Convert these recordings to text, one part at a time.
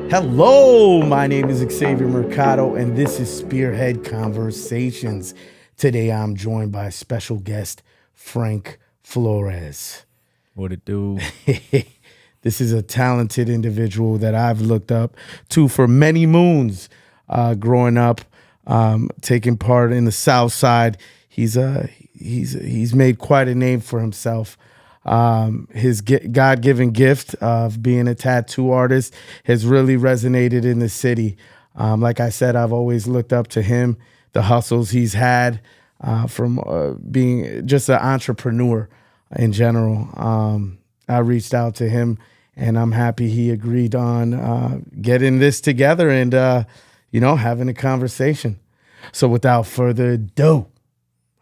Hello, my name is Xavier Mercado, and this is Spearhead Conversations. Today, I'm joined by special guest Frank Flores. What it do? This is a talented individual that I've looked up to for many moons growing up, taking part in the South Side. He's made quite a name for himself. His God-given gift of being a tattoo artist has really resonated in the city. Like I said, I've always looked up to him, the hustles he's had from being just an entrepreneur in general. I reached out to him, and I'm happy he agreed on getting this together and, having a conversation. So without further ado,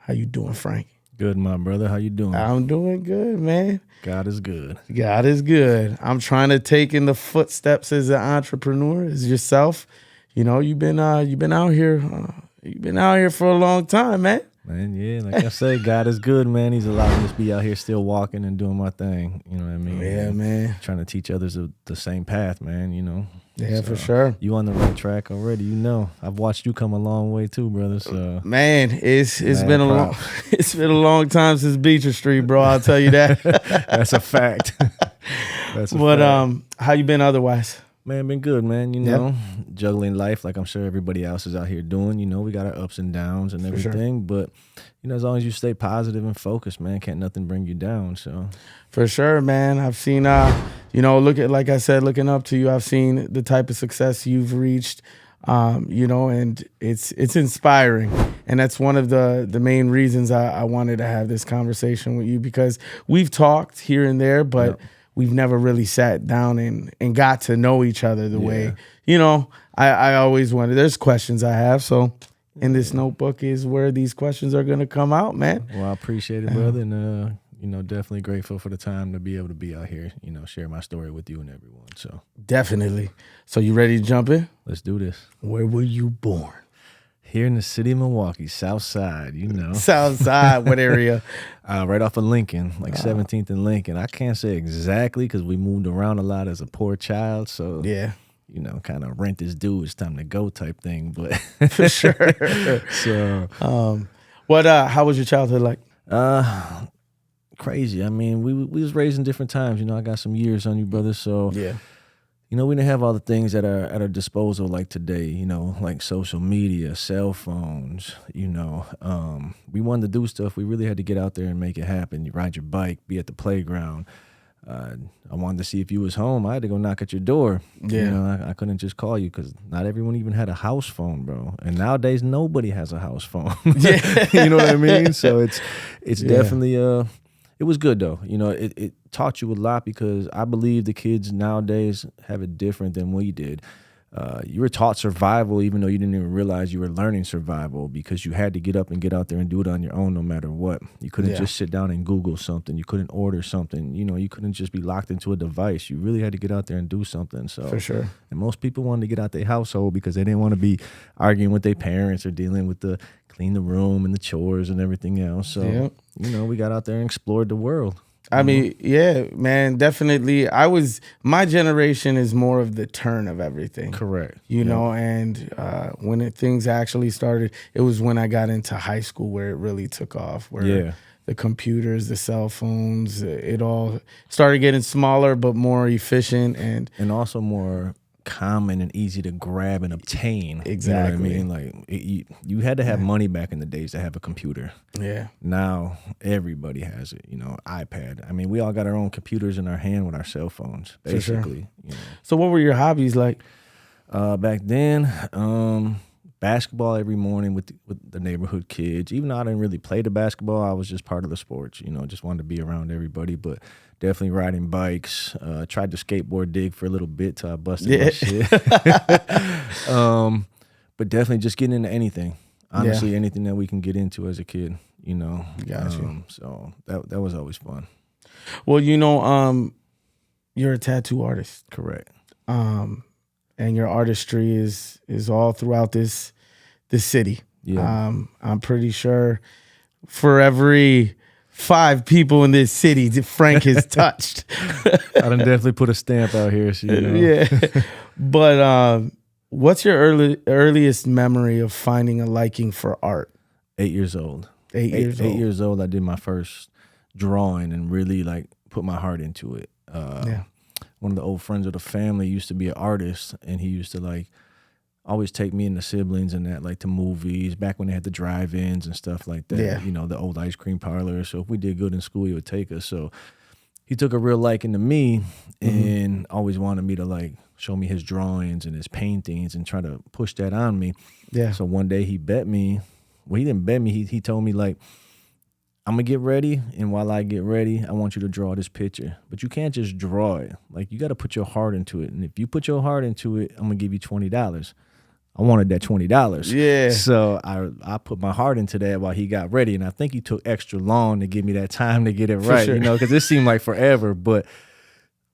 how you doing, Frank? Good, my brother. How you doing? I'm doing good, man. God is good. God is good. I'm trying to take in the footsteps as an entrepreneur, as yourself. You've been out here. You've been out here for a long time, man. Man, yeah, like I say, God is good, man. He's allowed me to be out here still walking and doing my thing. You know what I mean? Yeah, man. Trying to teach others the same path, man, Yeah, So, for sure. You on the right track already, I've watched you come a long way too, brother. So man, it's been a long time since Beecher Street, bro. I'll tell you that. That's a fact. That's a but fact. how you been otherwise? Man, been good, man. Juggling life like I'm sure everybody else is out here doing. We got our ups and downs and everything. But, as long as you stay positive and focused, man, can't nothing bring you down. So for sure, man. I've seen, like I said, looking up to you, I've seen the type of success you've reached, and it's inspiring. And that's one of the main reasons I wanted to have this conversation with you, because we've talked here and there, but we've never really sat down and got to know each other the way, I always wanted. There's questions I have. So in this notebook is where these questions are going to come out, man. Well, I appreciate it, brother. And, definitely grateful for the time to be able to be out here, share my story with you and everyone. So definitely. So you ready to jump in? Let's do this. Where were you born? Here in the city of Milwaukee, South Side, South Side, what area? Right off of Lincoln, 17th and Lincoln. I can't say exactly because we moved around a lot as a poor child. So, yeah, kind of rent is due, it's time to go type thing. But for sure. So, how was your childhood like? Crazy. I mean, we was raised in different times. I got some years on you, brother. So, yeah. We didn't have all the things that are at our disposal like today, like social media, cell phones, we wanted to do stuff. We really had to get out there and make it happen. You ride your bike, be at the playground. I wanted to see if you was home. I had to go knock at your door. Yeah. I couldn't just call you because not everyone even had a house phone, bro. And nowadays, nobody has a house phone. Yeah. You know what I mean? So it's definitely, it was good though. It taught you a lot because I believe the kids nowadays have it different than we did. You were taught survival even though you didn't even realize you were learning survival because you had to get up and get out there and do it on your own no matter what. You couldn't just sit down and Google something. You couldn't order something. You couldn't just be locked into a device. You really had to get out there and do something. So for sure. And most people wanted to get out their household because they didn't want to be arguing with their parents or dealing with the clean the room and the chores and everything else. So, we got out there and explored the world. I mean, yeah, man, definitely. My generation is more of the turn of everything. Correct. And when things actually started, it was when I got into high school where it really took off, where the computers, the cell phones, it all started getting smaller but more efficient and also more common and easy to grab and obtain. Exactly. You know what I mean? Like you had to have money back in the days to have a computer. Yeah. Now everybody has it, iPad. I mean, we all got our own computers in our hand with our cell phones, basically. For sure. So what were your hobbies like? Back then, basketball every morning with the neighborhood kids. Even though I didn't really play the basketball, I was just part of the sports, just wanted to be around everybody. But definitely riding bikes. Tried to skateboard dig for a little bit till I busted my shit. But definitely just getting into anything. Honestly, anything that we can get into as a kid, Got you. So that was always fun. Well, you're a tattoo artist. Correct. And your artistry is all throughout this city. Yeah. I'm pretty sure for every 5 people in this city that Frank has touched. I done definitely put a stamp out here. So, you know. Yeah. But what's your earliest memory of finding a liking for art? 8 years old. 8 years old. 8 years old, I did my first drawing and really like put my heart into it. One of the old friends of the family used to be an artist, and he used to like always take me and the siblings and that, like, to movies back when they had the drive-ins and stuff like that. Yeah. You know, the old ice cream parlors. So if we did good in school, he would take us. So he took a real liking to me and always wanted me to like show me his drawings and his paintings and try to push that on me. Yeah. So one day he bet me. Well, he didn't bet me. He told me like, I'm going to get ready, and while I get ready, I want you to draw this picture. But you can't just draw it. Like, you got to put your heart into it. And if you put your heart into it, I'm going to give you $20. I wanted that $20. Yeah. So I put my heart into that while he got ready, and I think he took extra long to give me that time to get it right, sure. you know, because it seemed like forever. But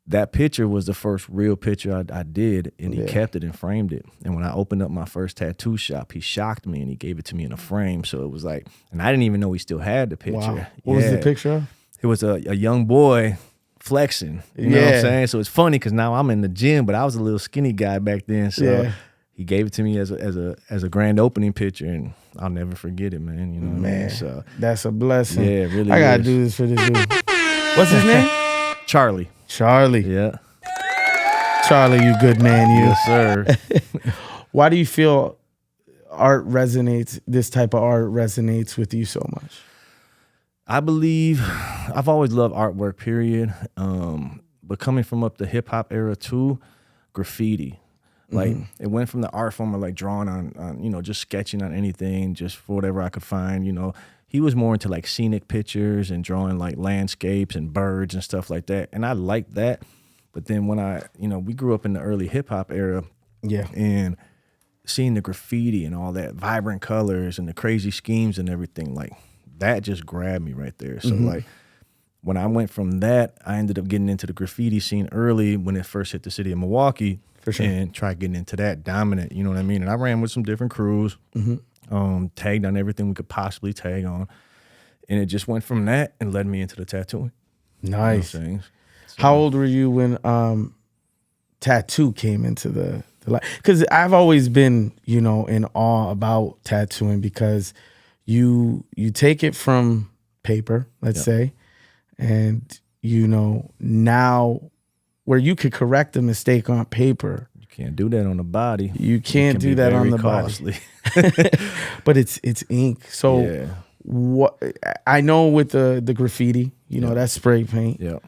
that picture was the first real picture I did, and he kept it and framed it. And when I opened up my first tattoo shop, he shocked me, and he gave it to me in a frame. So it was like, and I didn't even know he still had the picture. Wow. What was the picture of? It was a young boy flexing. You know what I'm saying? So it's funny because now I'm in the gym, but I was a little skinny guy back then. So he gave it to me as a grand opening picture, and I'll never forget it, man. You know what I mean? So that's a blessing. Yeah, it really I gotta is. do this for this dude. What's his name? Charlie. Charlie. Yeah. Charlie, you good man, you. Yes, sir. Why do you feel this type of art resonates with you so much? I believe I've always loved artwork, period. But coming from up the hip hop era too, graffiti. Like it went from the art form of like drawing on, you know, just sketching on anything, just for whatever I could find, you know. He was more into like scenic pictures and drawing like landscapes and birds and stuff like that. And I liked that. But then when we grew up in the early hip hop era. Yeah. And seeing the graffiti and all that vibrant colors and the crazy schemes and everything, like that just grabbed me right there. So like when I went from that, I ended up getting into the graffiti scene early when it first hit the city of Milwaukee. For sure. And tried getting into that dominant, you know what I mean? And I ran with some different crews. Tagged on everything we could possibly tag on, and it just went from that and led me into the tattooing. Nice. You know How old were you when tattoo came into the life? Because I've always been, you know, in awe about tattooing because you take it from paper, let's say, and you know now where you could correct a mistake on paper. Can't do that on the body. You can't do that on the costly. body. But it's ink. So what I know with the graffiti, you know, that's spray paint. Yeah.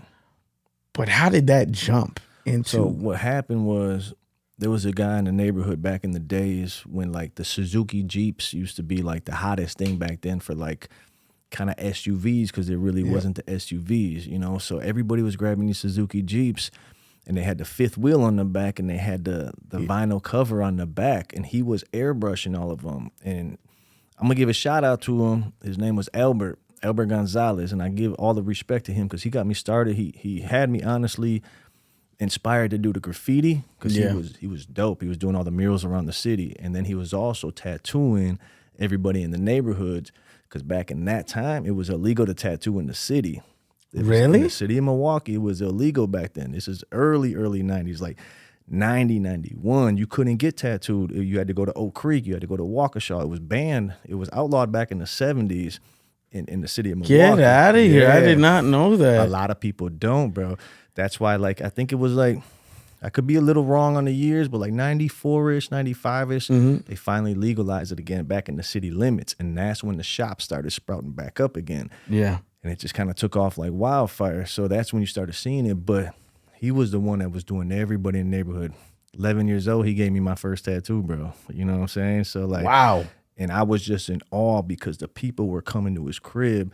But how did that jump into? So what happened was there was a guy in the neighborhood back in the days when like the Suzuki Jeeps used to be like the hottest thing back then for like kind of SUVs because there really wasn't the SUVs, you know. So everybody was grabbing these Suzuki Jeeps. And they had the fifth wheel on the back, and they had the vinyl cover on the back, and he was airbrushing all of them. And I'm gonna give a shout out to him. His name was Albert Gonzalez, and I give all the respect to him because he got me started. He had me honestly inspired to do the graffiti because he was dope. He was doing all the murals around the city, and then he was also tattooing everybody in the neighborhoods because back in that time it was illegal to tattoo in the city. Really? In the city of Milwaukee, it was illegal back then. This is early 90s, like 90, 91. You couldn't get tattooed. You had to go to Oak Creek. You had to go to Waukesha. It was banned. It was outlawed back in the 70s in the city of Milwaukee. Get out of here. I did not know that. A lot of people don't, bro. That's why, like, I think it was like, I could be a little wrong on the years, but like 94-ish, 95-ish, they finally legalized it again back in the city limits. And that's when the shops started sprouting back up again. Yeah. And it just kind of took off like wildfire. So that's when you started seeing it. But he was the one that was doing everybody in the neighborhood. 11 years old, he gave me my first tattoo, bro. You know what I'm saying? So like, wow. And I was just in awe because the people were coming to his crib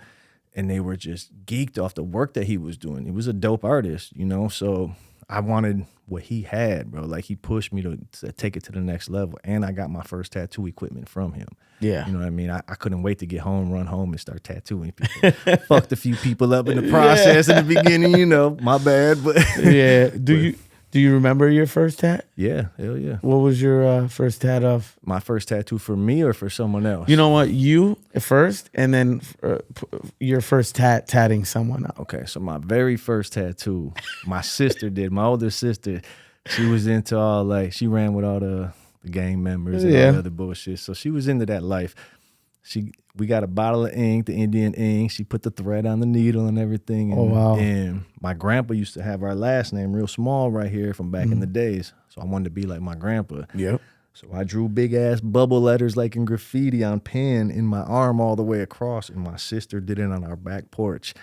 and they were just geeked off the work that he was doing. He was a dope artist, you know? So I wanted what he had, bro. Like he pushed me to take it to the next level. And I got my first tattoo equipment from him. Yeah. You know what I mean? I couldn't wait to get home, run home, and start tattooing people. Fucked a few people up in the process in the beginning, you know. My bad. But yeah. Do you remember your first tat? Yeah, hell yeah. What was your first tat of? My first tattoo for me or for someone else? You know what? You first, and then your first tatting someone else. Okay, so my very first tattoo, my sister did. My older sister, she was into all like she ran with all the gang members and all the other bullshit. So she was into that life. We got a bottle of ink, the Indian ink. She put the thread on the needle and everything. And, oh wow! And my grandpa used to have our last name real small right here from back in the days. So I wanted to be like my grandpa. Yep. So I drew big ass bubble letters like in graffiti on pen in my arm all the way across. And my sister did it on our back porch.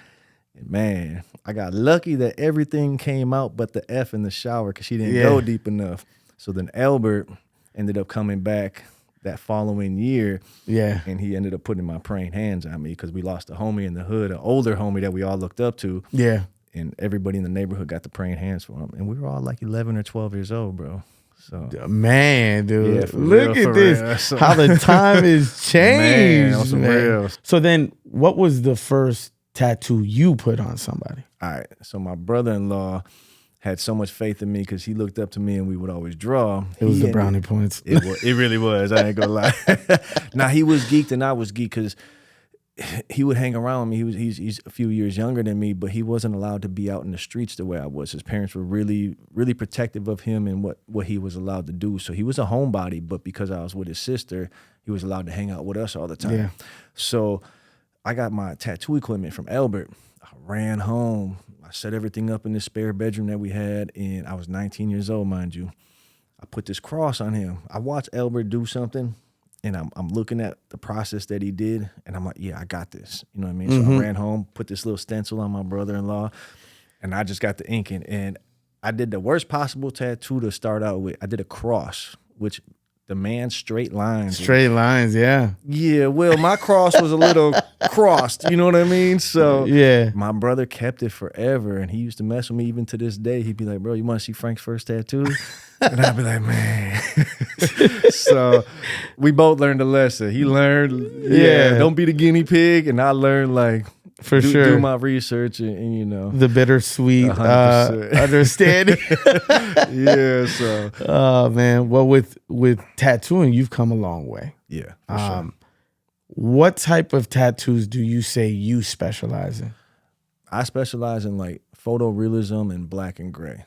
And man, I got lucky that everything came out but the F in the shower because she didn't go deep enough. So then Albert ended up coming back that following year. Yeah. And he ended up putting my praying hands on me because we lost a homie in the hood, an older homie that we all looked up to. Yeah. And everybody in the neighborhood got the praying hands for him. And we were all like 11 or 12 years old, bro. So man, dude, yeah, look real, at this. Real. So, how the time is changed, man. Real. So then what was the first tattoo you put on somebody? All right. So my brother-in-law had so much faith in me because he looked up to me and we would always draw. It was the brownie points. It really was. I ain't gonna lie. Now he was geeked and I was geeked because he would hang around me. He's a few years younger than me, but he wasn't allowed to be out in the streets the way I was. His parents were really, really protective of him and what he was allowed to do. So he was a homebody, but because I was with his sister, he was allowed to hang out with us all the time. Yeah. So I got my tattoo equipment from Albert. I ran home. I set everything up in this spare bedroom that we had, and I was 19 years old, mind you. I put this cross on him. I watched Albert do something, and I'm looking at the process that he did, and I'm like, yeah, I got this. You know what I mean? So I ran home, put this little stencil on my brother-in-law, and I just got the ink in. And I did the worst possible tattoo to start out with. I did a cross, which the man's straight lines. Straight lines, yeah. Yeah, well, my cross was a little crossed, you know what I mean? So yeah, my brother kept it forever, and he used to mess with me even to this day. He'd be like, bro, you want to see Frank's first tattoo? And I'd be like, man. So we both learned a lesson. He learned, don't be the guinea pig, and I learned like, for sure, do my research and you know the bittersweet understanding. Yeah. So, oh man, well with tattooing, you've come a long way. Yeah. For sure. What type of tattoos do you say you specialize in? I specialize in like photorealism and black and gray.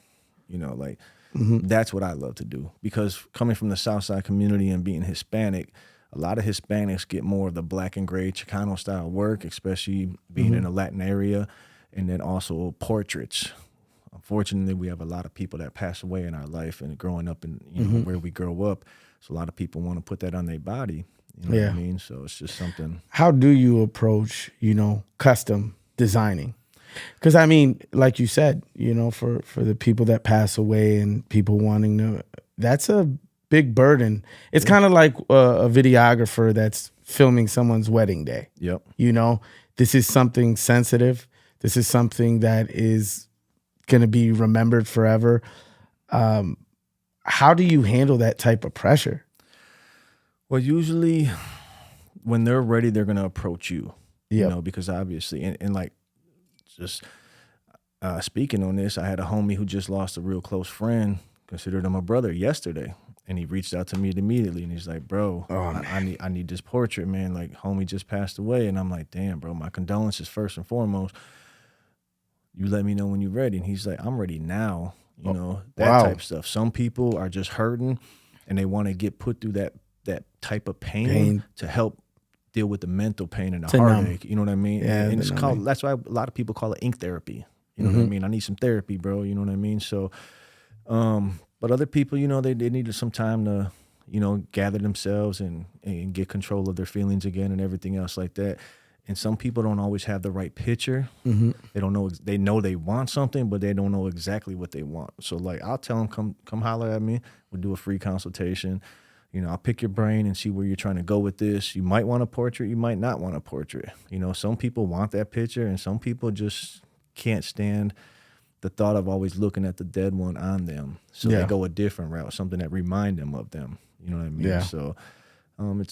You know, like that's what I love to do because coming from the South Side community and being Hispanic, a lot of Hispanics get more of the black and gray Chicano style work, especially being in a Latin area, and then also portraits. Unfortunately, we have a lot of people that pass away in our life and growing up in where we grow up. So a lot of people want to put that on their body. You know what I mean? So it's just something. How do you approach, custom designing? Because I mean, like you said, for the people that pass away and people wanting to, that's a big burden. It's kind of like a videographer that's filming someone's wedding day. Yep. This is something sensitive. This is something that is going to be remembered forever. How do you handle that type of pressure? Well, usually when they're ready, they're going to approach you, Yep. Because obviously, and like just speaking on this, I had a homie who just lost a real close friend, considered him a brother yesterday. And he reached out to me immediately, and he's like, "Bro, I need this portrait, man. Like, homie just passed away." And I'm like, "Damn, bro, my condolences first and foremost. You let me know when you're ready." And he's like, "I'm ready now." That type of stuff. Some people are just hurting, and they want to get put through that type of pain to help deal with the mental pain and the heartache. You know what I mean? Yeah, and it's called. That's why a lot of people call it ink therapy. You know what I mean? I need some therapy, bro. You know what I mean? So, but other people, they needed some time to, gather themselves and get control of their feelings again and everything else like that. And some people don't always have the right picture. They don't know. They know they want something, but they don't know exactly what they want. So like, I'll tell them, come holler at me. We'll do a free consultation. I'll pick your brain and see where you're trying to go with this. You might want a portrait. You might not want a portrait. Some people want that picture, and some people just can't stand the thought of always looking at the dead one on them. So they go a different route, something that remind them of them. You know what I mean? Yeah. So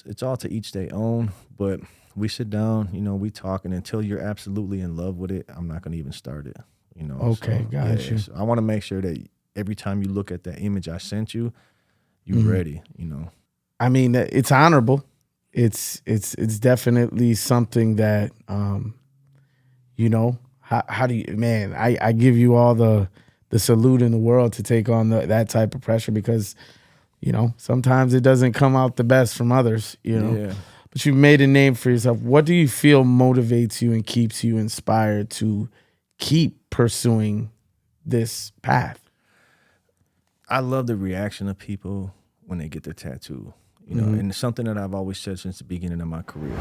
it's all to each their own, but we sit down, we talk, and until you're absolutely in love with it, I'm not going to even start it. Okay, so, got you. So I want to make sure that every time you look at that image I sent you, you ready, you know. I mean, it's honorable. It's definitely something that, you know, how do you, man, I give you all the salute in the world to take on that type of pressure, because, you know, sometimes it doesn't come out the best from others, you know. Yeah. But you've made a name for yourself. What do you feel motivates you and keeps you inspired to keep pursuing this path? I love the reaction of people when they get their tattoo, you know, and it's something that I've always said since the beginning of my career.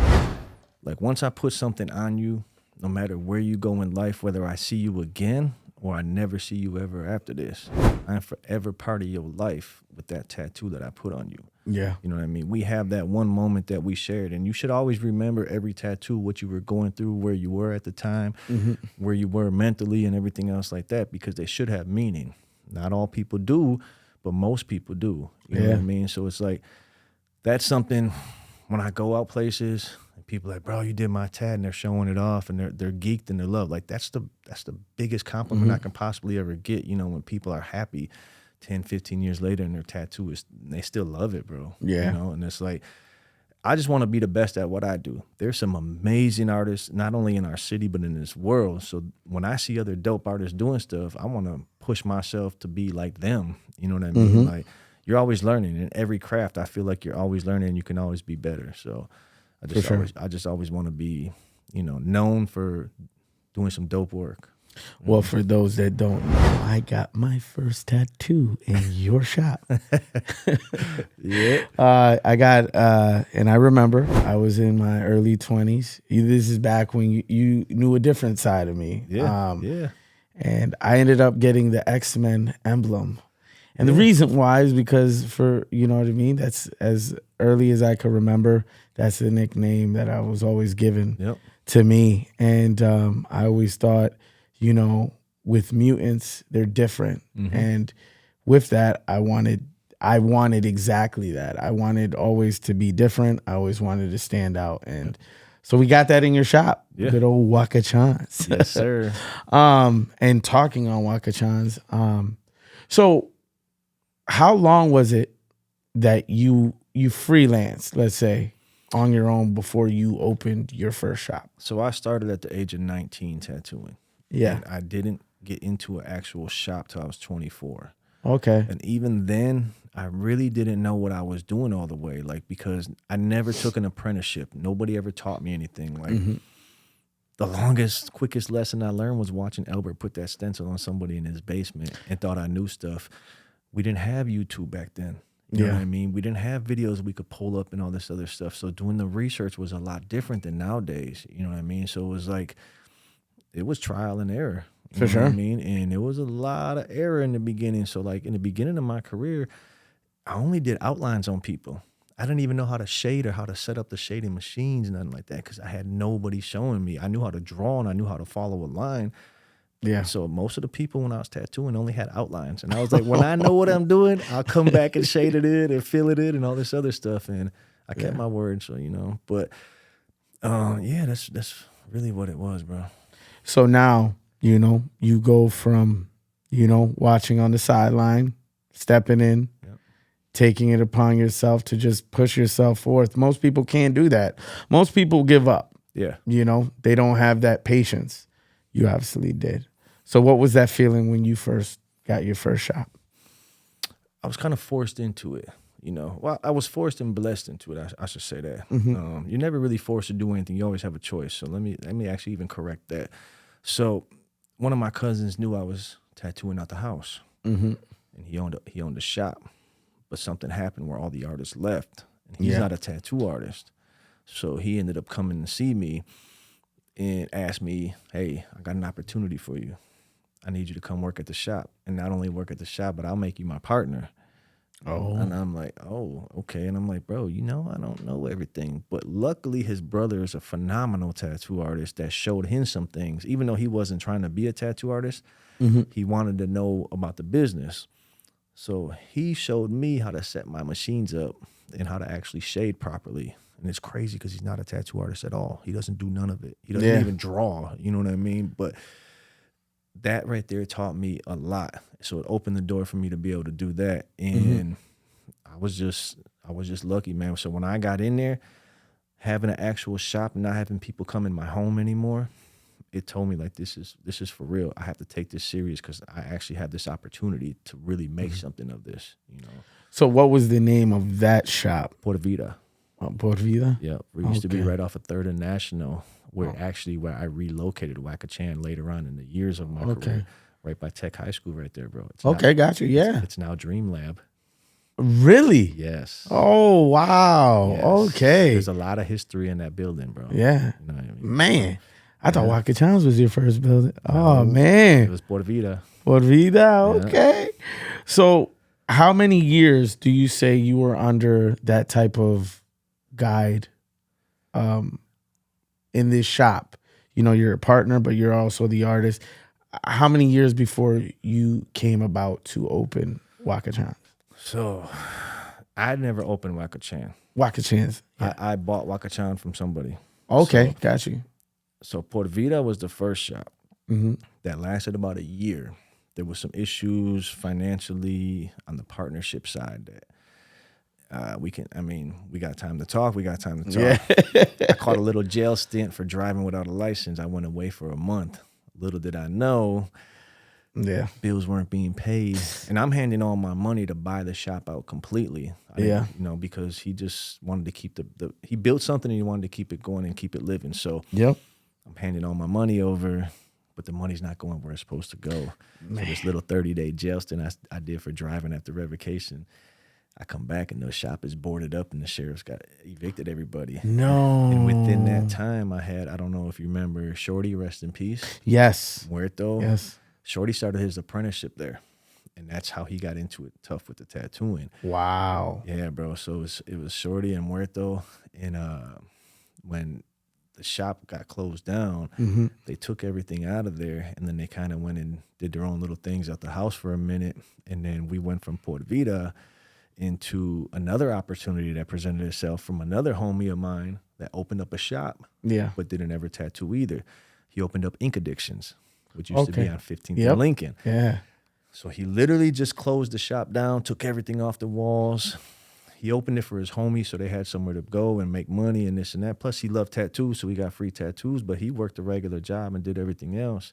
Like, once I put something on you, no matter where you go in life, whether I see you again or I never see you ever after this, I'm forever part of your life with that tattoo that I put on you. Yeah. You know what I mean? We have that one moment that we shared, and you should always remember every tattoo, what you were going through, where you were at the time, where you were mentally and everything else like that, because they should have meaning. Not all people do, but most people do. You know what I mean? So it's like, that's something when I go out places and people are like, bro, you did my tat, and they're showing it off, and they're geeked and they're loved. Like, that's the biggest compliment I can possibly ever get, you know, when people are happy 10, 15 years later and their tattoo is, they still love it, bro. Yeah. You know, and it's like, I just want to be the best at what I do. There's some amazing artists, not only in our city, but in this world. So when I see other dope artists doing stuff, I want to push myself to be like them. You know what I mean? Like, you're always learning in every craft. I feel like you're always learning and you can always be better. So I just always want to be, you know, known for doing some dope work. Well, for those that don't know, I got my first tattoo in your shop. Yeah. I got, and I remember I was in my early 20s. This is back when you knew a different side of me. Yeah. Yeah. And I ended up getting the X-Men emblem. And the reason why is because, for, you know what I mean, that's as early as I could remember, that's the nickname that I was always given to me. And I always thought, you know, with mutants, they're different. And with that, I wanted exactly that. I wanted always to be different. I always wanted to stand out. And so we got that in your shop. Yeah. Good old Waka Chans. Yes, sir. And talking on Waka Chans, so how long was it that you freelanced, let's say, on your own before you opened your first shop? So I started at the age of 19 tattooing. Yeah. And I didn't get into an actual shop till I was 24. Okay. And even then, I really didn't know what I was doing all the way, like, because I never took an apprenticeship. Nobody ever taught me anything. Like, the longest, quickest lesson I learned was watching Albert put that stencil on somebody in his basement and thought I knew stuff. We didn't have YouTube back then. You know what I mean? We didn't have videos we could pull up and all this other stuff. So doing the research was a lot different than nowadays. You know what I mean? So it was like, it was trial and error. For sure. What I mean? And there was a lot of error in the beginning. So like in the beginning of my career, I only did outlines on people. I didn't even know how to shade or how to set up the shading machines, nothing like that, because I had nobody showing me. I knew how to draw and I knew how to follow a line. Yeah. So most of the people when I was tattooing only had outlines. And I was like, when I know what I'm doing, I'll come back and shade it in and fill it in and all this other stuff. And I kept my word. So, you know, but yeah, that's really what it was, bro. So now, you know, you go from, you know, watching on the sideline, stepping in, taking it upon yourself to just push yourself forth. Most people can't do that. Most people give up. Yeah. You know, they don't have that patience. You obviously did. So what was that feeling when you first got your first shop? I was kind of forced into it, you know. Well, I was forced and blessed into it. I should say that. You're never really forced to do anything. You always have a choice. So let me actually even correct that. So one of my cousins knew I was tattooing out the house, and he owned a shop. But something happened where all the artists left, and he's not a tattoo artist. So he ended up coming to see me and asked me, hey, I got an opportunity for you. I need you to come work at the shop. And not only work at the shop, but I'll make you my partner. Oh. And I'm like, oh, okay. And I'm like, bro, you know, I don't know everything. But luckily his brother is a phenomenal tattoo artist that showed him some things. Even though he wasn't trying to be a tattoo artist, he wanted to know about the business. So he showed me how to set my machines up and how to actually shade properly. And it's crazy because he's not a tattoo artist at all. He doesn't do none of it. He doesn't even draw. You know what I mean? But that right there taught me a lot. So it opened the door for me to be able to do that. And I was just lucky, man. So when I got in there, having an actual shop and not having people come in my home anymore, it told me like this is for real. I have to take this serious because I actually have this opportunity to really make something of this, you know. So what was the name of that shop? Porta Vida. Por Vida? Yeah. We used to be right off of 3rd and National, where I relocated to Wacachan later on in the years of my career. Right by Tech High School right there, bro. Got you. Yeah. It's now Dream Lab. Really? Yes. Oh, wow. Yes. Okay. There's a lot of history in that building, bro. Yeah. You know what I mean? Man, I thought Wacachan's was your first building. Oh, It man. was Porta Vida. Por Vida. Okay. So how many years do you say you were under that type of guide in this shop? You know, you're a partner, but you're also the artist. How many years before you came about to open Wacachan's? So I'd never opened Wacachan. Wacachan's. Yeah. I bought Wacachan from somebody. Okay, So, got you. So Porta Vida was the first shop Mm-hmm. that lasted about a year. There was some issues financially on the partnership side that we got time to talk. We got time to talk. Yeah. I caught a little jail stint for driving without a license. I went away for a month. Little did I know, Yeah. bills weren't being paid, and I'm handing all my money to buy the shop out completely. You know, because he just wanted to keep he built something and he wanted to keep it going and keep it living. So Yep. I'm handing all my money over, but the money's not going where it's supposed to go. So this little 30-day jail stint I did for driving after revocation, I come back and the shop is boarded up and the sheriff's got evicted everybody. No. And within that time, I don't know if you remember Shorty, rest in peace. Yes. Muerto. Yes. Shorty started his apprenticeship there. And that's how he got into it tough with the tattooing. Wow. Yeah, bro. So it was Shorty and Muerto. And when the shop got closed down, they took everything out of there. And then they kind of went and did their own little things at the house for a minute. And then we went from Porta Vida into another opportunity that presented itself from another homie of mine that opened up a shop, but didn't ever tattoo either. He opened up Ink Addictions, which used to be on 15th and Lincoln. Yeah. So he literally just closed the shop down, took everything off the walls. He opened it for his homies so they had somewhere to go and make money and this and that. Plus he loved tattoos, so he got free tattoos, but he worked a regular job and did everything else.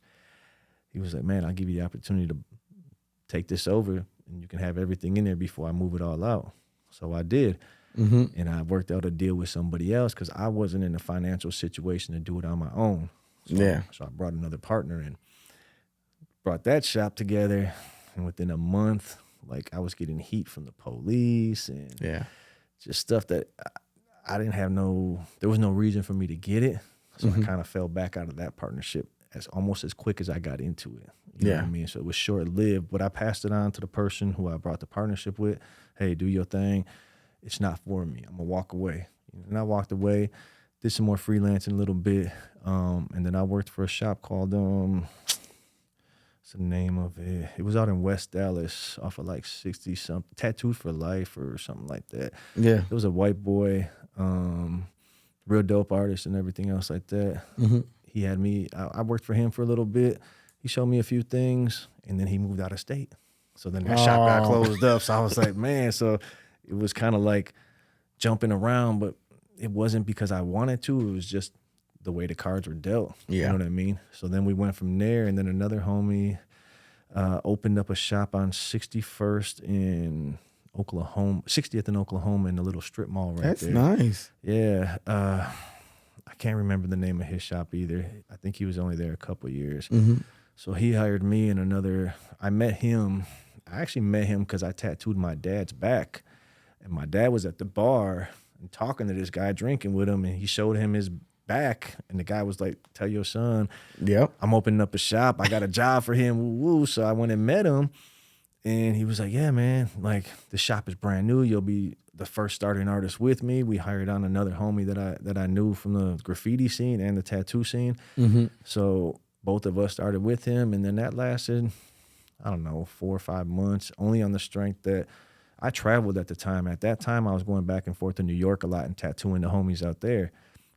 He was like, man, I'll give you the opportunity to take this over and you can have everything in there before I move it all out. So I did. And I worked out a deal with somebody else because I wasn't in a financial situation to do it on my own. So I brought another partner in, brought that shop together, and within a month, like I was getting heat from the police and just stuff that I didn't have there was no reason for me to get it. So I kind of fell back out of that partnership almost as quick as I got into it. You know what I mean? So it was short-lived, but I passed it on to the person who I brought the partnership with. Hey, do your thing. It's not for me. I'm going to walk away. And I walked away, did some more freelancing a little bit, and then I worked for a shop called, what's the name of it? It was out in West Dallas off of like 60-something, Tattoos for Life or something like that. Yeah. It was a white boy, real dope artist and everything else like that. He had me, I worked for him for a little bit. He showed me a few things, and then he moved out of state. So then that shop got closed up. So I was like, man, so it was kind of like jumping around, but it wasn't because I wanted to. It was just the way the cards were dealt. You know what I mean? So then we went from there, and then another homie opened up a shop on 61st in Oklahoma, 60th in Oklahoma in the little strip mall right there. That's nice. Yeah. I can't remember the name of his shop either. I think he was only there a couple of years. So he hired me and I met him. I actually met him because I tattooed my dad's back. And my dad was at the bar and talking to this guy, drinking with him, and he showed him his back. And the guy was like, tell your son, I'm opening up a shop. I got a job for him. Woo woo. So I went and met him. And he was like, yeah, man, like the shop is brand new. You'll be the first starting artist with me. We hired on another homie that I knew from the graffiti scene and the tattoo scene. So both of us started with him. And then that lasted, I don't know, 4 or 5 months, only on the strength that I traveled at the time. At that time, I was going back and forth to New York a lot and tattooing the homies out there.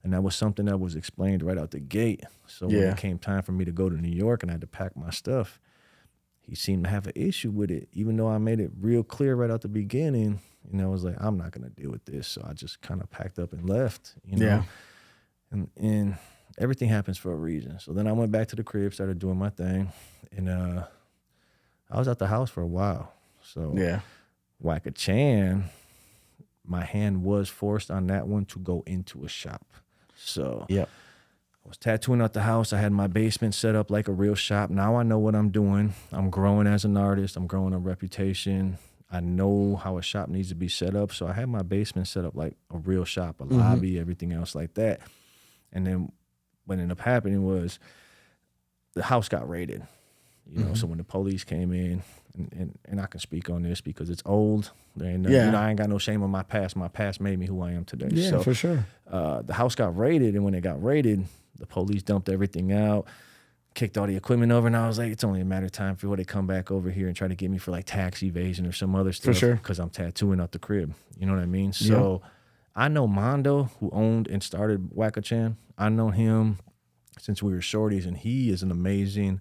And that was something that was explained right out the gate. So when it came time for me to go to New York and I had to pack my stuff, he seemed to have an issue with it, even though I made it real clear right out the beginning. You know, I was like, I'm not going to deal with this. So I just kind of packed up and left, you know. And everything happens for a reason. So then I went back to the crib, started doing my thing. And I was at the house for a while. So Whack-A-Chan, my hand was forced on that one to go into a shop. So I was tattooing out the house. I had my basement set up like a real shop. Now I know what I'm doing. I'm growing as an artist. I'm growing a reputation. I know how a shop needs to be set up. So I had my basement set up like a real shop, a lobby, everything else like that. And then what ended up happening was the house got raided. You know, so when the police came in, and I can speak on this because it's old. And, you know, I ain't got no shame on my past. My past made me who I am today. Yeah, so, for sure. The house got raided, and when it got raided, the police dumped everything out, kicked all the equipment over, and I was like, it's only a matter of time before they come back over here and try to get me for like tax evasion or some other stuff. For sure. Because I'm tattooing out the crib. You know what I mean? So I know Mondo, who owned and started Whack-A-Chan. I know him since we were shorties, and he is an amazing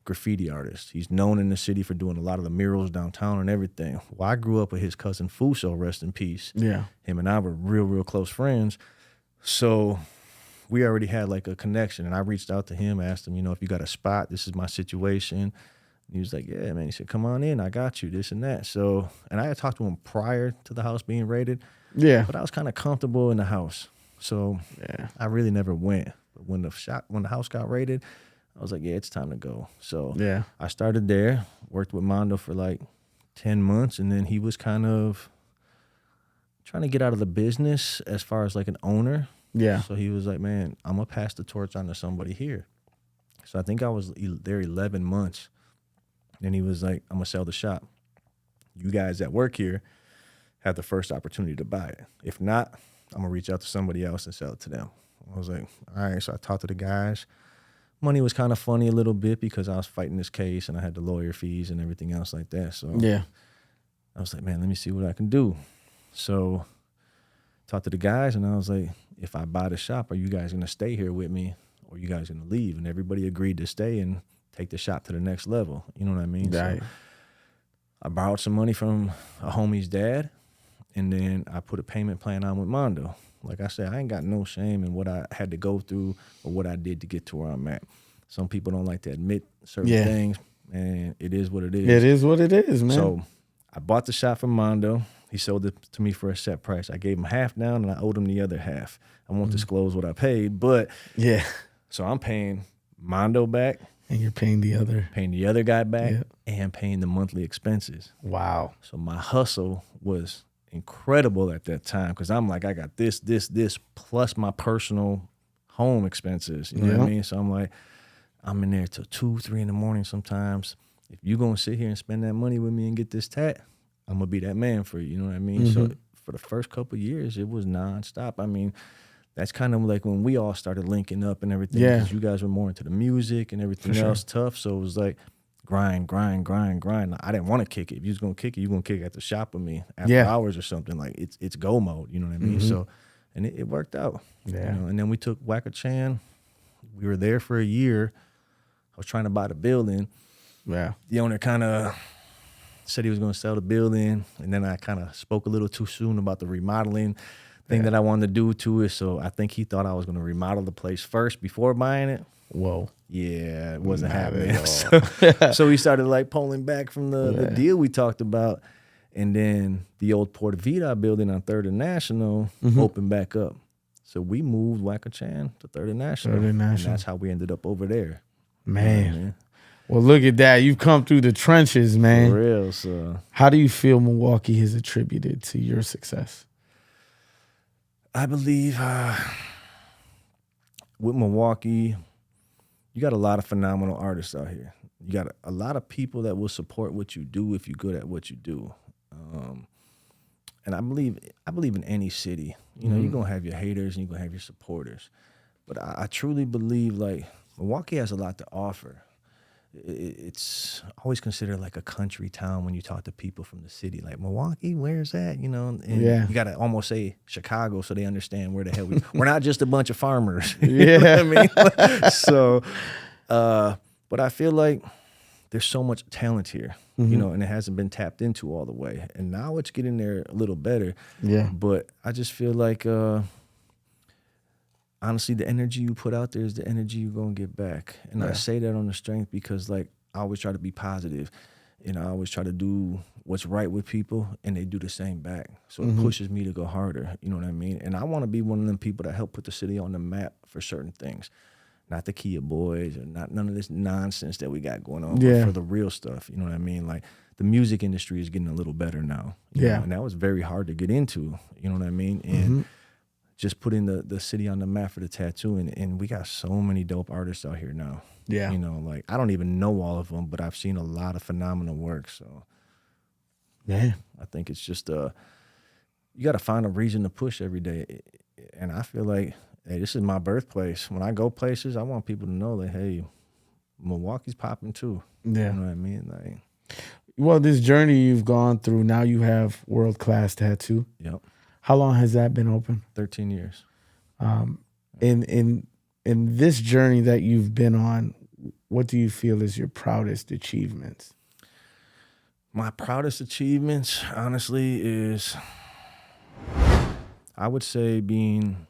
graffiti artist. He's known in the city for doing a lot of the murals downtown and everything. Well, I grew up with his cousin Fuso, rest in peace. Yeah. Him and I were real close friends. So we already had like a connection, and I reached out to him, asked him, you know, if you got a spot, this is my situation. And he was like, yeah, man. He said, come on in, I got you, this and that. So, and I had talked to him prior to the house being raided. Yeah. But I was kind of comfortable in the house. So I really never went. But when the house got raided, I was like, yeah, it's time to go. So I started there, worked with Mondo for like 10 months, and then he was kind of trying to get out of the business as far as like an owner. Yeah. So he was like, man, I'm going to pass the torch on to somebody here. So I think I was there 11 months. And he was like, I'm going to sell the shop. You guys that work here have the first opportunity to buy it. If not, I'm going to reach out to somebody else and sell it to them. I was like, all right. So I talked to the guys. Money was kind of funny a little bit because I was fighting this case and I had the lawyer fees and everything else like that. So I was like, man, let me see what I can do. So talked to the guys and I was like, if I buy the shop, are you guys going to stay here with me or are you guys going to leave? And everybody agreed to stay and take the shop to the next level. You know what I mean? Right. So I borrowed some money from a homie's dad and then I put a payment plan on with Mondo. Like I said, I ain't got no shame in what I had to go through or what I did to get to where I'm at. Some people don't like to admit certain things, and it is what it is. It is what it is, man. So I bought the shop from Mondo. He sold it to me for a set price. I gave him half down, and I owed him the other half. I won't disclose what I paid, but so I'm paying Mondo back. And you're paying the other guy back and paying the monthly expenses. Wow. So my hustle was incredible at that time because I'm like, I got this plus my personal home expenses. You know what I mean? So I'm like, I'm in there till 2, 3 in the morning sometimes. If you're gonna sit here and spend that money with me and get this tat, I'm gonna be that man for you. You know what I mean? So for the first couple of years, it was nonstop. I mean, that's kind of like when we all started linking up and everything. Because you guys were more into the music and everything else tough. So it was like grind. I didn't want to kick it. If you was gonna kick it, you gonna kick it at the shop with me after hours or something. Like it's go mode. You know what I mean? So, and it worked out. Yeah. You know? And then we took Whack-A-Chan. We were there for a year. I was trying to buy the building. Yeah. The owner kind of said he was gonna sell the building, and then I kind of spoke a little too soon about the remodeling thing that I wanted to do to it. So I think he thought I was gonna remodel the place first before buying it. Whoa. Yeah, it wasn't happening. So we started like pulling back from the deal we talked about. And then the old Porta Vida building on 3rd and National opened back up. So we moved Whack-A-Chan to 3rd and National. And that's how we ended up over there. Man. Well, look at that. You've come through the trenches, man. For real. So how do you feel Milwaukee has attributed to your success? I believe with Milwaukee, you got a lot of phenomenal artists out here. You got a lot of people that will support what you do if you're good at what you do. And I believe in any city. You know, you're going to have your haters and you're going to have your supporters. But I truly believe, like, Milwaukee has a lot to offer. it's always considered like a country town when you talk to people from the city. Like Milwaukee, where's that? You know, and Yeah. you got to almost say Chicago so they understand where the hell we're not just a bunch of farmers. Yeah. You know what I mean? So, but I feel like there's so much talent here, you know, and it hasn't been tapped into all the way. And now it's getting there a little better. Yeah. But I just feel like, honestly, the energy you put out there is the energy you're going to get back. And I say that on the strength because, like, I always try to be positive. And I always try to do what's right with people, and they do the same back. So it pushes me to go harder, you know what I mean? And I want to be one of them people that help put the city on the map for certain things. Not the Kia boys or not none of this nonsense that we got going on, but for the real stuff, you know what I mean? Like, the music industry is getting a little better now. You know? And that was very hard to get into, you know what I mean? And just putting the city on the map for the tattoo, and we got so many dope artists out here now. Yeah. You know, like, I don't even know all of them, but I've seen a lot of phenomenal work. So, Yeah. I think it's just you got to find a reason to push every day. And I feel like, hey, this is my birthplace. When I go places, I want people to know that, hey, Milwaukee's popping too. Yeah. You know what I mean? Like, well, this journey you've gone through, now you have world-class tattoo. Yep. How long has that been open? 13 years. In this journey that you've been on, what do you feel is your proudest achievements? My proudest achievements, honestly, is I would say being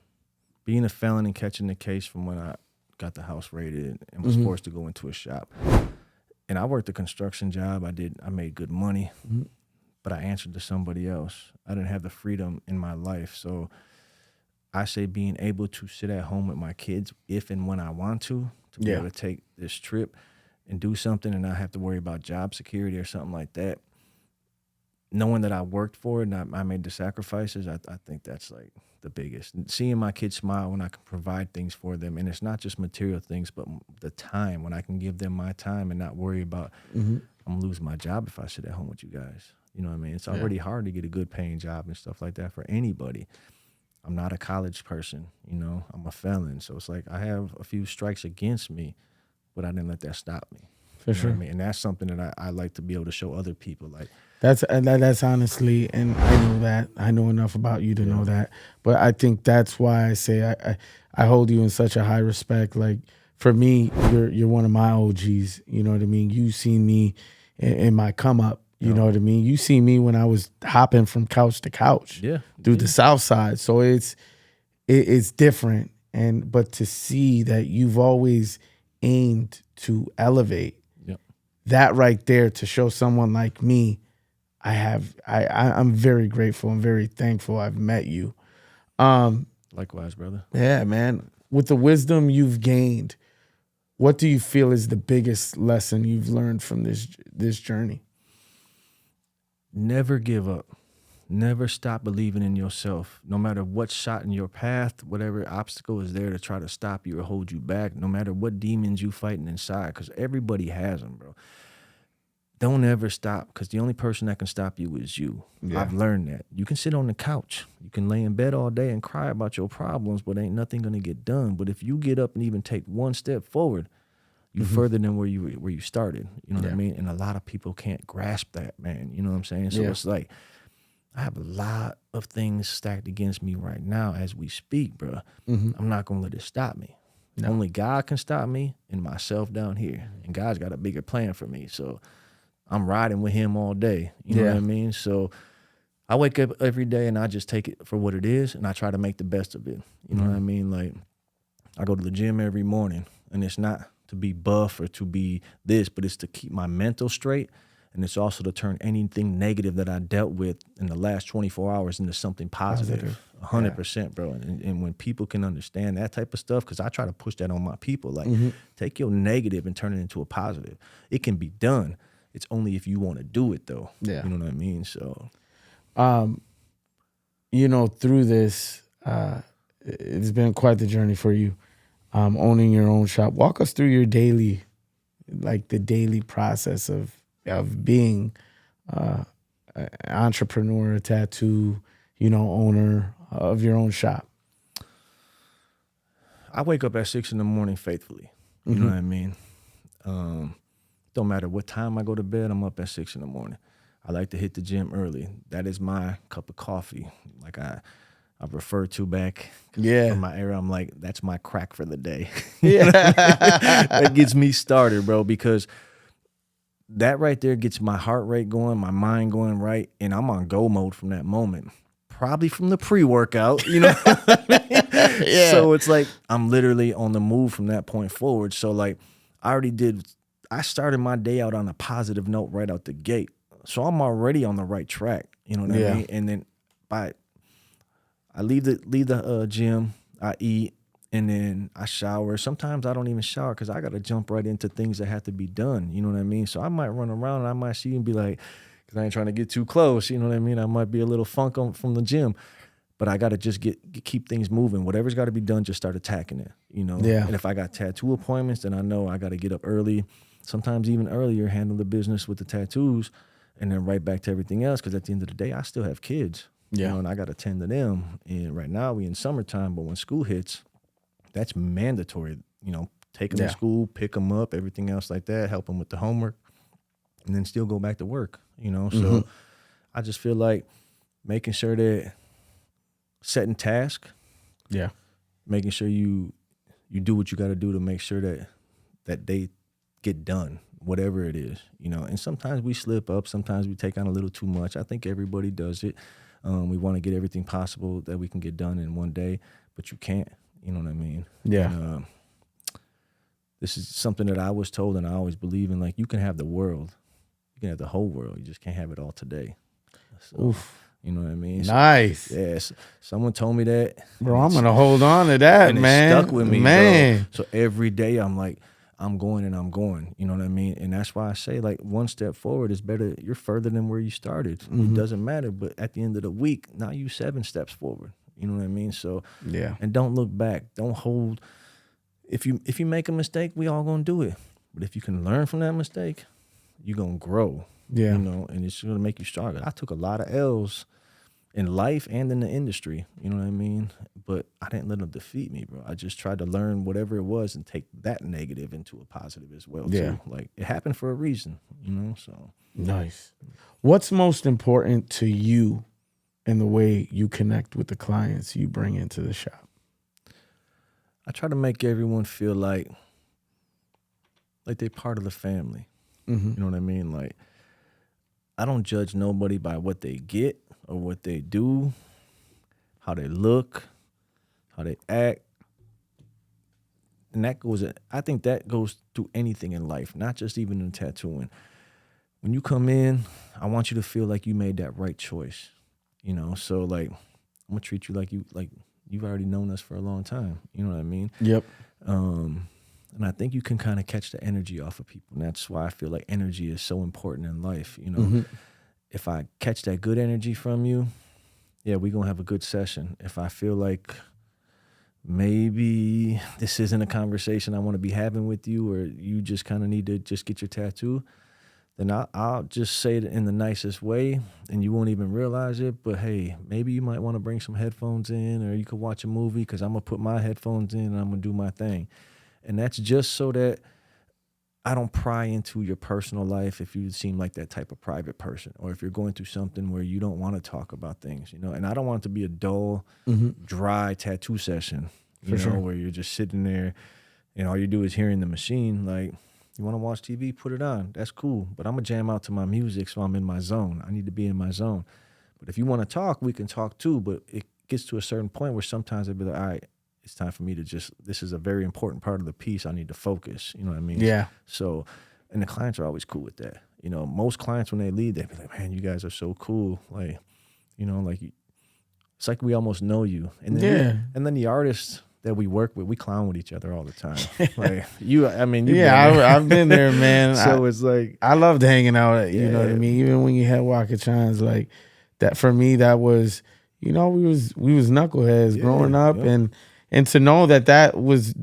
a felon and catching the case from when I got the house raided and was forced to go into a shop. And I worked a construction job. I made good money, but I answered to somebody else. I didn't have the freedom in my life. So I say being able to sit at home with my kids if and when I want to be able to take this trip and do something and not have to worry about job security or something like that. Knowing that I worked for it and I made the sacrifices, I think that's like the biggest. And seeing my kids smile when I can provide things for them, and it's not just material things, but the time, when I can give them my time and not worry about I'm gonna lose my job if I sit at home with you guys. You know what I mean? It's already hard to get a good paying job and stuff like that for anybody. I'm not a college person, you know, I'm a felon. So it's like I have a few strikes against me, but I didn't let that stop me. For sure. What I mean? And that's something that I like to be able to show other people. Like, That's honestly, and I know that. I know enough about you to know that. But I think that's why I say I hold you in such a high respect. Like, for me, you're one of my OGs. You know what I mean? You seen me in my come up. You know what I mean? You see me when I was hopping from couch to couch through the South Side. So it's different. But to see that you've always aimed to elevate, that right there, to show someone like me, I'm very grateful and very thankful I've met you. likewise, brother. Yeah, man. With the wisdom you've gained, what do you feel is the biggest lesson you've learned from this journey? Never give up. Never stop believing in yourself. No matter what's shot in your path, whatever obstacle is there to try to stop you or hold you back, no matter what demons you fighting inside, because everybody has them, bro. Don't ever stop, because the only person that can stop you is you. I've learned that. You can sit on the couch. You can lay in bed all day and cry about your problems, but ain't nothing going to get done. But if you get up and even take one step forward, you further than where you started. You know what I mean? And a lot of people can't grasp that, man. You know what I'm saying? So it's like, I have a lot of things stacked against me right now as we speak, bro. I'm not going to let it stop me. Only God can stop me and myself down here. And God's got a bigger plan for me. So I'm riding with him all day. You know what I mean? So I wake up every day and I just take it for what it is and I try to make the best of it. You know what I mean? Like, I go to the gym every morning, and it's not to be buff or to be this, but it's to keep my mental straight. And it's also to turn anything negative that I dealt with in the last 24 hours into something positive. 100%, bro. And when people can understand that type of stuff, because I try to push that on my people, like, take your negative and turn it into a positive. It can be done. It's only if you want to do it, though. You know what I mean? So, you know, through this, it's been quite the journey for you, owning your own shop. Walk us through your daily process of being an entrepreneur, a tattoo, owner of your own shop. I wake up at 6 in the morning faithfully. You know what I mean? Don't matter what time I go to bed, I'm up at 6 in the morning. I like to hit the gym early. That is my cup of coffee. Like I've referred to back from my era. I'm like, that's my crack for the day. Yeah. That gets me started, bro, because that right there gets my heart rate going, my mind going right, and I'm on go mode from that moment. Probably from the pre-workout, you know what I mean? Yeah. So it's like I'm literally on the move from that point forward. So like I started my day out on a positive note right out the gate. So I'm already on the right track, you know what I mean? And then I leave the gym, I eat, and then I shower. Sometimes I don't even shower because I got to jump right into things that have to be done, you know what I mean? So I might run around and I might see you and be like, because I ain't trying to get too close, you know what I mean? I might be a little funk from the gym, but I got to just keep things moving. Whatever's got to be done, just start attacking it, you know? Yeah. And if I got tattoo appointments, then I know I got to get up early, sometimes even earlier, handle the business with the tattoos, and then right back to everything else. Because at the end of the day, I still have kids, you know, and I got to tend to them. And right now we in summertime, but when school hits, that's mandatory, you know, take them to school, pick them up, everything else like that, help them with the homework, and then still go back to work, you know? So I just feel like making sure that setting task, making sure you do what you got to do to make sure that they get done, whatever it is, you know. And sometimes we slip up, sometimes we take on a little too much. I think everybody does it. We want to get everything possible that we can get done in one day, but you can't, you know what I mean? Yeah. And, this is something that I was told and I always believe in, like, you can have the world. You can have the whole world. You just can't have it all today. So, Oof. you know what I mean? Nice. Yes. Someone told me that. Bro, I'm going to hold on to that, and man. It stuck with me, man. bro. So every day I'm like, I'm going and I'm going. You know what I mean? And that's why I say, like, one step forward is better. You're further than where you started. It doesn't matter. But at the end of the week, now you 7 steps forward. You know what I mean? So, and don't look back. Don't hold. If you make a mistake, we all gonna do it. But if you can learn from that mistake, you're gonna grow. Yeah. You know, and it's gonna make you stronger. I took a lot of L's in life and in the industry, you know what I mean? But I didn't let them defeat me, bro. I just tried to learn whatever it was and take that negative into a positive as well, too. Like, it happened for a reason, you know? So nice. What's most important to you in the way you connect with the clients you bring into the shop? I try to make everyone feel like they're part of the family. You know what I mean? Like, I don't judge nobody by what they get or what they do, how they look, how they act. And I think that goes through anything in life, not just even in tattooing. When you come in, I want you to feel like you made that right choice. You know, so like, I'm gonna treat you like you've already known us for a long time. You know what I mean? Yep. And I think you can kind of catch the energy off of people. And that's why I feel like energy is so important in life. You know, if I catch that good energy from you, yeah, we're going to have a good session. If I feel like maybe this isn't a conversation I want to be having with you, or you just kind of need to just get your tattoo, then I'll just say it in the nicest way and you won't even realize it. But hey, maybe you might want to bring some headphones in, or you could watch a movie, because I'm going to put my headphones in and I'm going to do my thing. And that's just so that I don't pry into your personal life if you seem like that type of private person, or if you're going through something where you don't want to talk about things, you know. And I don't want it to be a dull, dry tattoo session, you know, where you're just sitting there and all you do is hearing the machine. Like, you want to watch TV, put it on. That's cool. But I'm going to jam out to my music so I'm in my zone. I need to be in my zone. But if you want to talk, we can talk too. But it gets to a certain point where sometimes I'd be like, all right, it's time for me to this is a very important part of the piece. I need to focus. You know what I mean? Yeah. So, and the clients are always cool with that. You know, most clients, when they leave, they be like, man, you guys are so cool. Like, you know, like, it's like we almost know you. And then and then the artists that we work with, we clown with each other all the time. Like, I've been there, man. So it's like, I loved hanging out. You know what I mean? Even when you had Walker Chines, like that, for me, that was, you know, we was knuckleheads growing up, and to know that was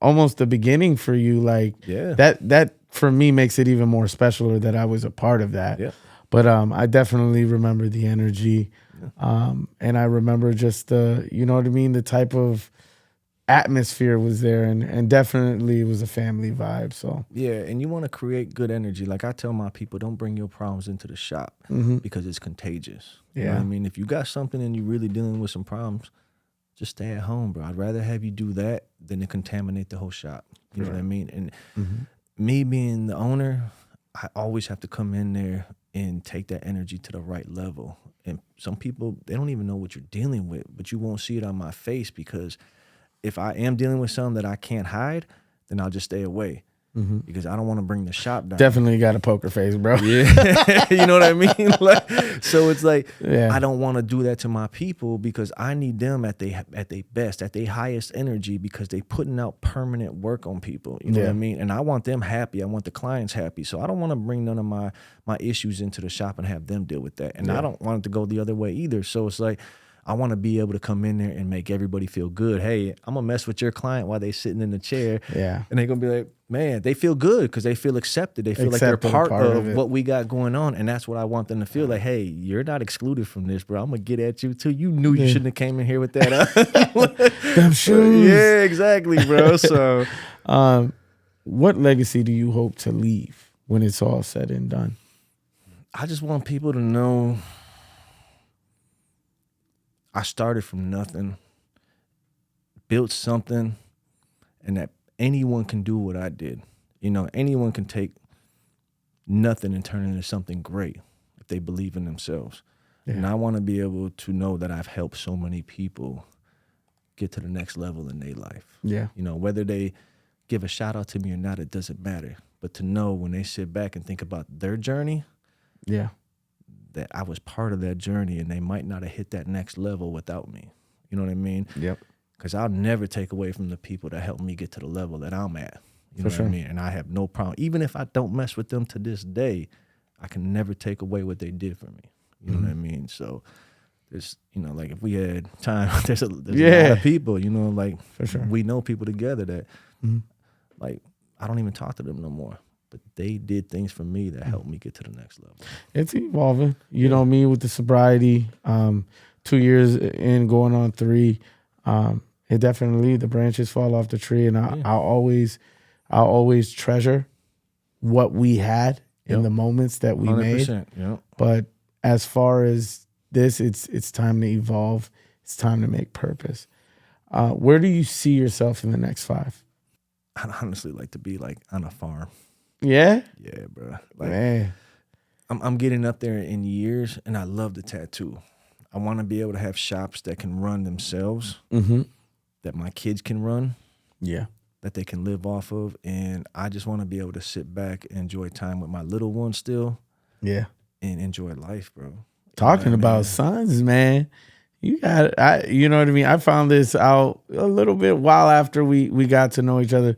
almost the beginning for you, like that for me makes it even more special that I was a part of that. Yeah. But I definitely remember the energy, and I remember just the, you know what I mean, the type of atmosphere was there, and definitely it was a family vibe. So Yeah, and you want to create good energy. Like I tell my people, don't bring your problems into the shop because it's contagious. You know what I mean? If you got something and you're really dealing with some problems, just stay at home, bro. I'd rather have you do that than to contaminate the whole shop. You know what I mean? And me being the owner, I always have to come in there and take that energy to the right level. And some people, they don't even know what you're dealing with, but you won't see it on my face, because if I am dealing with something that I can't hide, then I'll just stay away because I don't want to bring the shop down. definitely got a poker face, bro. Yeah, you know what I mean? Like, so it's like, Yeah. I don't want to do that to my people, because I need them at their best, at their highest energy, because they putting out permanent work on people. You know what I mean? And I want them happy. I want the clients happy. So I don't want to bring none of my issues into the shop and have them deal with that. And I don't want it to go the other way either. So it's like, I want to be able to come in there and make everybody feel good. Hey, I'm going to mess with your client while they sitting in the chair. Yeah. And they're going to be like, man, they feel good because they feel accepted. They feel like they're part of what we got going on. And that's what I want them to feel like, hey, you're not excluded from this, bro. I'm going to get at you too. You knew you shouldn't have came in here with that. Them shoes. Yeah, exactly, bro. So what legacy do you hope to leave when it's all said and done? I just want people to know I started from nothing, built something, and that anyone can do what I did. You know, anyone can take nothing and turn it into something great if they believe in themselves. Yeah. And I want to be able to know that I've helped so many people get to the next level in their life. Yeah. You know, whether they give a shout out to me or not, it doesn't matter. But to know when they sit back and think about their journey, that I was part of that journey, and they might not have hit that next level without me. You know what I mean? Yep. Because I'll never take away from the people that helped me get to the level that I'm at. You know what I mean? And I have no problem. Even if I don't mess with them to this day, I can never take away what they did for me. You know what I mean? So there's, you know, like if we had time, there's a lot of people, you know, like we know people together that like I don't even talk to them no more. But they did things for me that helped me get to the next level. It's evolving. You know, me with the sobriety, 2 years in, going on 3, it definitely, the branches fall off the tree. And I'll always treasure what we had in the moments that we made. Yep. But as far as this, it's time to evolve. It's time to make purpose. Where do you see yourself in the next 5? I'd honestly like to be like on a farm. Yeah? Yeah, bro. Like, man. I'm getting up there in years, and I love the tattoo. I want to be able to have shops that can run themselves, that my kids can run, that they can live off of, and I just want to be able to sit back and enjoy time with my little one still, and enjoy life, bro. Talking about sons, man. You got, you know what I mean? I found this out a little bit while after we got to know each other.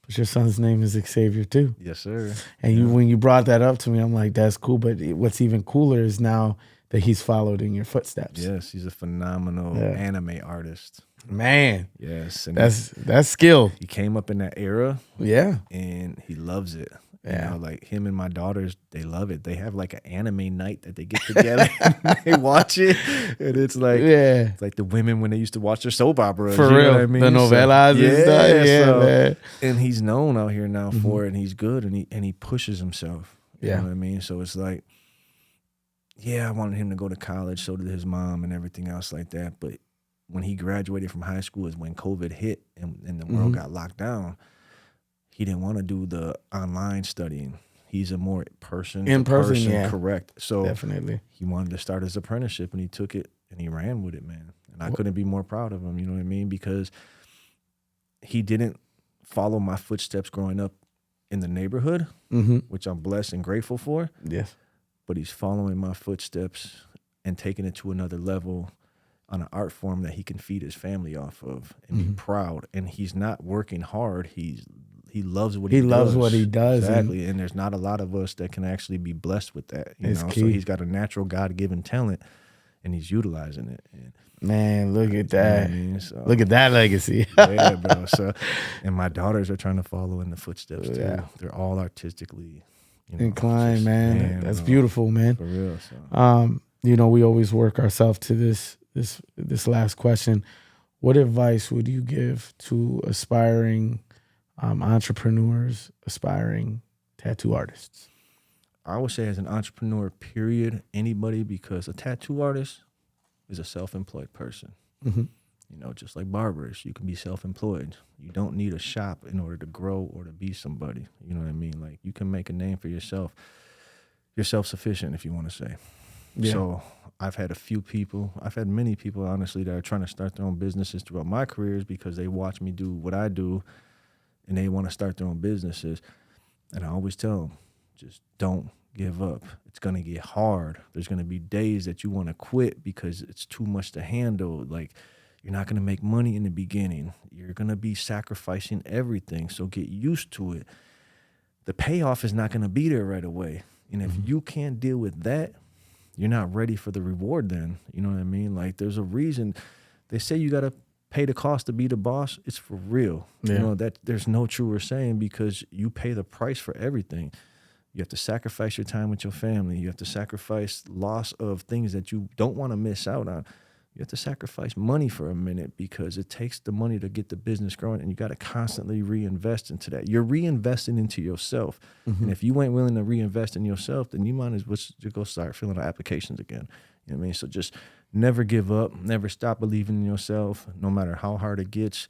But your son's name is Xavier too. Yes, sir. And when you brought that up to me, I'm like, that's cool. But what's even cooler is now that he's followed in your footsteps. Yes, he's a phenomenal anime artist. Man. Yes. And that's skill. He came up in that era. Yeah. And he loves it. Yeah. You know, like him and my daughters, they love it. They have like an anime night that they get together and they watch it. And it's like, it's like the women when they used to watch their soap operas. For real. Know what I mean? The novellas and stuff. Yeah, man. And he's known out here now for it, and he's good, and he pushes himself. You know what I mean? So it's like, I wanted him to go to college, so did his mom and everything else like that. But when he graduated from high school is when COVID hit and the world got locked down. He didn't want to do the online studying. He's a more in person, correct. So definitely, he wanted to start his apprenticeship, and he took it and he ran with it, man. And I couldn't be more proud of him. You know what I mean? Because he didn't follow my footsteps growing up in the neighborhood, which I'm blessed and grateful for. Yes, but he's following my footsteps and taking it to another level on an art form that he can feed his family off of and be proud. And he's not working hard. He loves what he does. He loves what he does. Exactly. And there's not a lot of us that can actually be blessed with that. You know? So he's got a natural God-given talent, and he's utilizing it. And, man, look at that. You know what I mean? So, look at that legacy. Yeah, bro. So, and my daughters are trying to follow in the footsteps too. Yeah. They're all artistically inclined, man. That's beautiful, man. For real. So. You know, we always work ourselves to this last question. what advice would you give to aspiring entrepreneurs, aspiring tattoo artists? I would say as an entrepreneur, period, anybody, because a tattoo artist is a self-employed person. Mm-hmm. You know, just like barbers, you can be self-employed. You don't need a shop in order to grow or to be somebody. You know what I mean? Like, you can make a name for yourself. You're self-sufficient, if you want to say. Yeah. So I've had many people, honestly, that are trying to start their own businesses throughout my careers because they watch me do what I do and they want to start their own businesses. And I always tell them, just don't give up. It's going to get hard. There's going to be days that you want to quit because it's too much to handle. Like, you're not going to make money in the beginning. You're going to be sacrificing everything. So get used to it. The payoff is not going to be there right away. And if you can't deal with that, you're not ready for the reward then. You know what I mean? Like, there's a reason. They say you got to pay the cost to be the boss. It's for real. Yeah. You know, that there's no truer saying, because you pay the price for everything. You have to sacrifice your time with your family. You have to sacrifice loss of things that you don't want to miss out on. You have to sacrifice money for a minute because it takes the money to get the business growing, and you got to constantly reinvest into that. You're reinvesting into yourself. And if you ain't willing to reinvest in yourself, then you might as well just go start filling out applications again. You know what I mean? So just never give up. Never stop believing in yourself. No matter how hard it gets,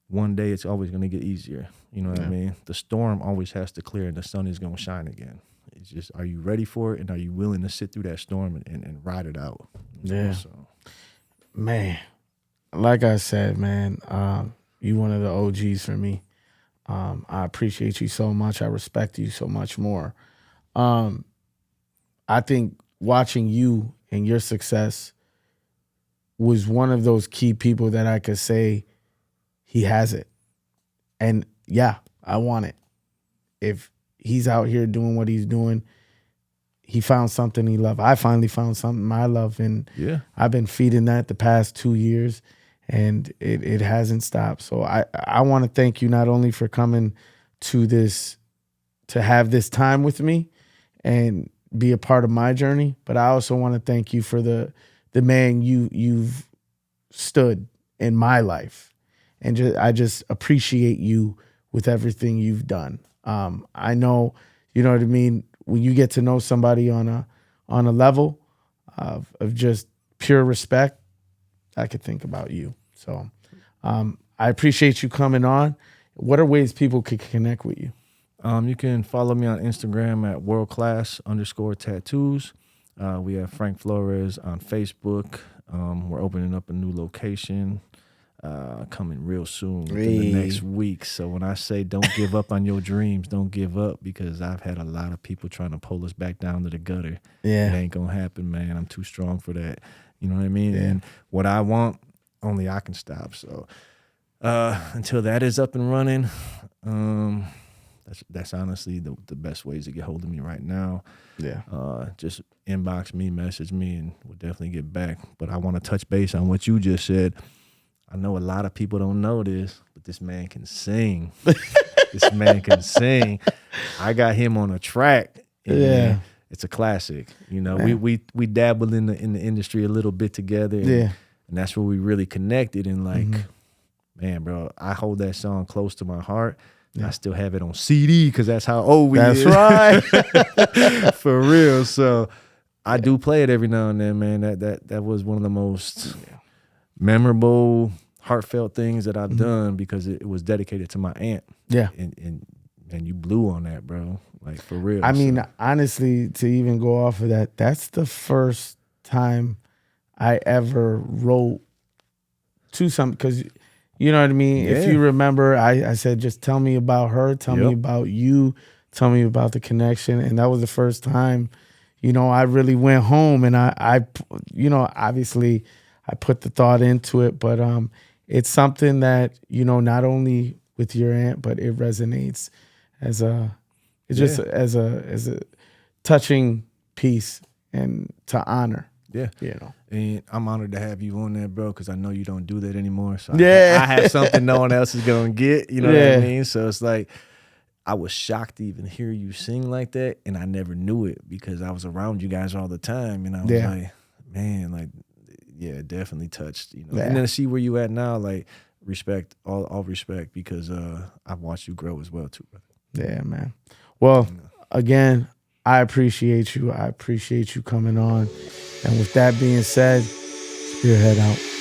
one day it's always going to get easier. You know what I mean? The storm always has to clear and the sun is going to shine again. It's just, are you ready for it? And are you willing to sit through that storm and ride it out? Yeah. So. Man, like I said, man, you one of the OGs for me. I appreciate you so much. I respect you so much more. I think watching you and your success was one of those key people that I could say he has it. And yeah, I want it. If he's out here doing what he's doing, he found something he loved. I finally found something I love, and I've been feeding that the past 2 years, and it hasn't stopped. So I want to thank you not only for coming to this, to have this time with me and be a part of my journey, but I also want to thank you for the man you've stood in my life, and I just appreciate you with everything you've done. I know, you know what I mean, when you get to know somebody on a level of just pure respect, I could think about you. So I appreciate you coming on. What are ways people could connect with you? You can follow me on Instagram at worldclass_tattoos. We have Frank Flores on Facebook. We're opening up a new location coming real soon within the next week. So when I say don't give up on your dreams, don't give up, because I've had a lot of people trying to pull us back down to the gutter. It ain't gonna happen, man. I'm too strong for that. You know what I mean? And what I want, only I can stop. So until that is up and running, that's honestly the best ways to get hold of me right now. Just inbox me, message me, and we'll definitely get back. But I want to touch base on what you just said. I know a lot of people don't know this, but this man can sing. This man can sing. I got him on a track. And it's a classic. You know, we dabbled in the industry a little bit together. And that's where we really connected. And like, man, bro, I hold that song close to my heart. I still have it on CD because that's how old we is. That's right. For real. So I do play it every now and then, man. That was one of the most memorable, heartfelt things that I've done, because it was dedicated to my aunt. And you blew on that, bro. Like, for real. I mean, honestly, to even go off of that, that's the first time I ever wrote to something, because you know what I mean? If you remember, I said, just tell me about her, tell me about you, tell me about the connection. And that was the first time, you know, I really went home, and I you know, obviously I put the thought into it, but it's something that, you know, not only with your aunt, but it resonates as a touching piece and to honor. You know, and I'm honored to have you on there, bro, because I know you don't do that anymore. So I have something no one else is gonna get. You know what I mean? So it's like, I was shocked to even hear you sing like that, and I never knew it because I was around you guys all the time, and I was like, man, like, yeah, it definitely touched, you know. Yeah. And then to see where you at now, like respect, all respect, because I've watched you grow as well too, brother. Yeah, man. Well, again, I appreciate you. I appreciate you coming on. And with that being said, Spearhead out.